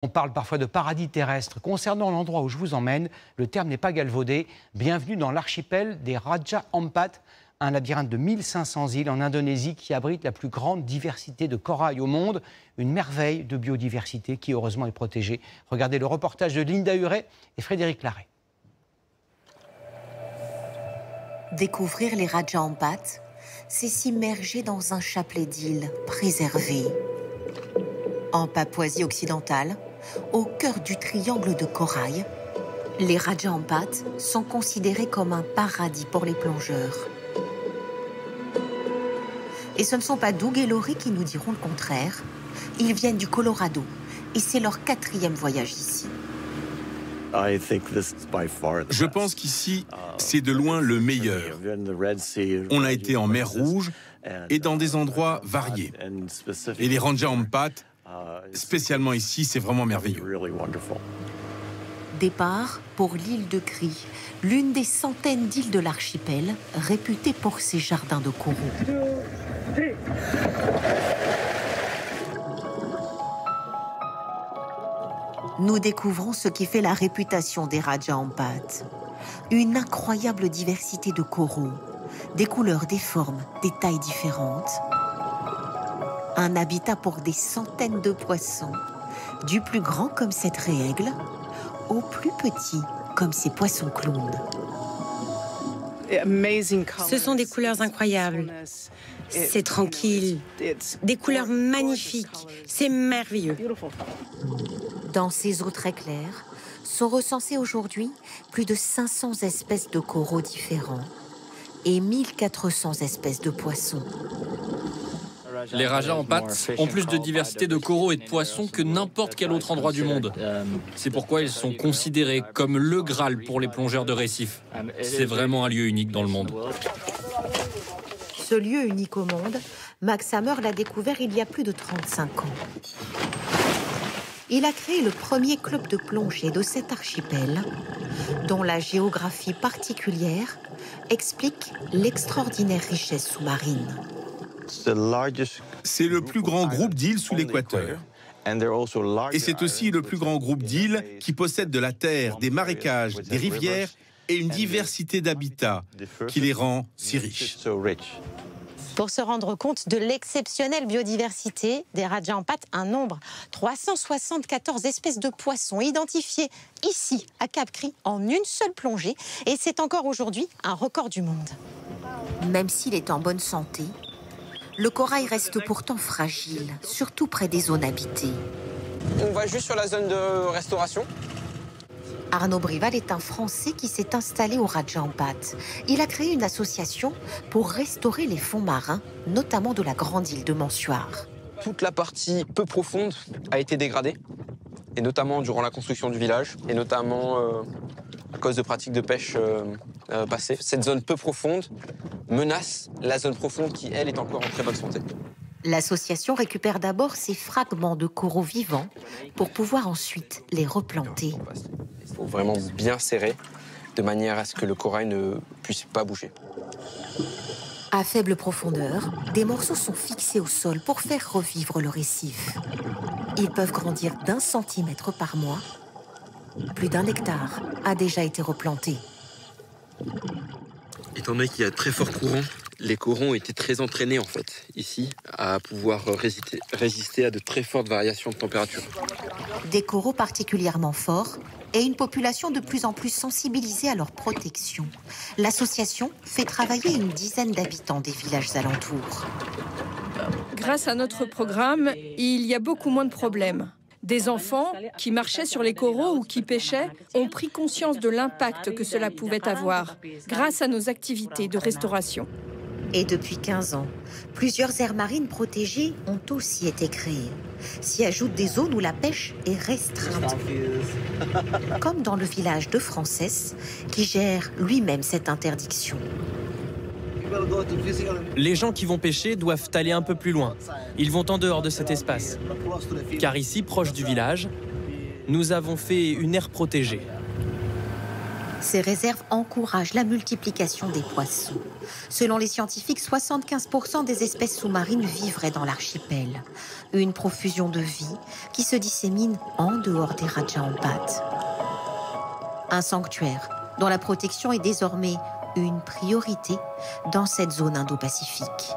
On parle parfois de paradis terrestre. Concernant l'endroit où je vous emmène, le terme n'est pas galvaudé. Bienvenue dans l'archipel des Raja Ampat, un labyrinthe de 1500 îles en Indonésie qui abrite la plus grande diversité de corail au monde. Une merveille de biodiversité qui, heureusement, est protégée. Regardez le reportage de Linda Huret et Frédéric Larrey. Découvrir les Raja Ampat, c'est s'immerger dans un chapelet d'îles préservées. En Papouasie occidentale, au cœur du triangle de corail, les Raja Ampat sont considérés comme un paradis pour les plongeurs. Et ce ne sont pas Doug et Laurie qui nous diront le contraire. Ils viennent du Colorado et c'est leur 4e voyage ici. Je pense qu'ici, c'est de loin le meilleur. On a été en mer Rouge et dans des endroits variés. Et les Raja Ampat, spécialement ici, c'est vraiment merveilleux. Départ pour l'île de Crie, l'une des centaines d'îles de l'archipel, réputée pour ses jardins de coraux. Nous découvrons ce qui fait la réputation des Raja Ampat. Une incroyable diversité de coraux, des couleurs, des formes, des tailles différentes. Un habitat pour des centaines de poissons, du plus grand comme cette raigle, au plus petit comme ces poissons clowns. Ce sont des couleurs incroyables. C'est tranquille. Des couleurs magnifiques. C'est merveilleux. Dans ces eaux très claires, sont recensées aujourd'hui plus de 500 espèces de coraux différents et 1400 espèces de poissons. Les Raja Ampat ont plus de diversité de coraux et de poissons que n'importe quel autre endroit du monde. C'est pourquoi ils sont considérés comme le Graal pour les plongeurs de récifs. C'est vraiment un lieu unique dans le monde. Ce lieu unique au monde, Max Hammer l'a découvert il y a plus de 35 ans. Il a créé le premier club de plongée de cet archipel, dont la géographie particulière explique l'extraordinaire richesse sous-marine. C'est le plus grand groupe d'îles sous l'équateur. Et c'est aussi le plus grand groupe d'îles qui possède de la terre, des marécages, des rivières et une diversité d'habitats qui les rend si riches. Pour se rendre compte de l'exceptionnelle biodiversité des Raja Ampat, un nombre 374 espèces de poissons identifiées ici à Cap Crie en une seule plongée. Et c'est encore aujourd'hui un record du monde. Même s'il est en bonne santé, le corail reste pourtant fragile, surtout près des zones habitées. On va juste sur la zone de restauration. Arnaud Brival est un Français qui s'est installé au Raja Ampat. Il a créé une association pour restaurer les fonds marins, notamment de la grande île de Mansuar. Toute la partie peu profonde a été dégradée, et notamment durant la construction du village, et notamment à cause de pratiques de pêche passées. Cette zone peu profonde menace la zone profonde qui, elle, est encore en très bonne santé. L'association récupère d'abord ces fragments de coraux vivants pour pouvoir ensuite les replanter. Il faut vraiment bien serrer de manière à ce que le corail ne puisse pas bouger. À faible profondeur, des morceaux sont fixés au sol pour faire revivre le récif. Ils peuvent grandir d'1 centimètre par mois. Plus d'1 hectare a déjà été replanté. Étant donné qu'il y a très fort courant, les coraux ont été très entraînés en fait, ici, à pouvoir résister à de très fortes variations de température. Des coraux particulièrement forts et une population de plus en plus sensibilisée à leur protection. L'association fait travailler une dizaine d'habitants des villages alentours. Grâce à notre programme, il y a beaucoup moins de problèmes. Des enfants qui marchaient sur les coraux ou qui pêchaient ont pris conscience de l'impact que cela pouvait avoir grâce à nos activités de restauration. Et depuis 15 ans, plusieurs aires marines protégées ont aussi été créées. S'y ajoutent des zones où la pêche est restreinte. Comme dans le village de Frances, qui gère lui-même cette interdiction. Les gens qui vont pêcher doivent aller un peu plus loin. Ils vont en dehors de cet espace. Car ici, proche du village, nous avons fait une aire protégée. Ces réserves encouragent la multiplication des poissons. Selon les scientifiques, 75% des espèces sous-marines vivraient dans l'archipel. Une profusion de vie qui se dissémine en dehors des Raja Ampat. Un sanctuaire dont la protection est désormais une priorité dans cette zone Indo-Pacifique.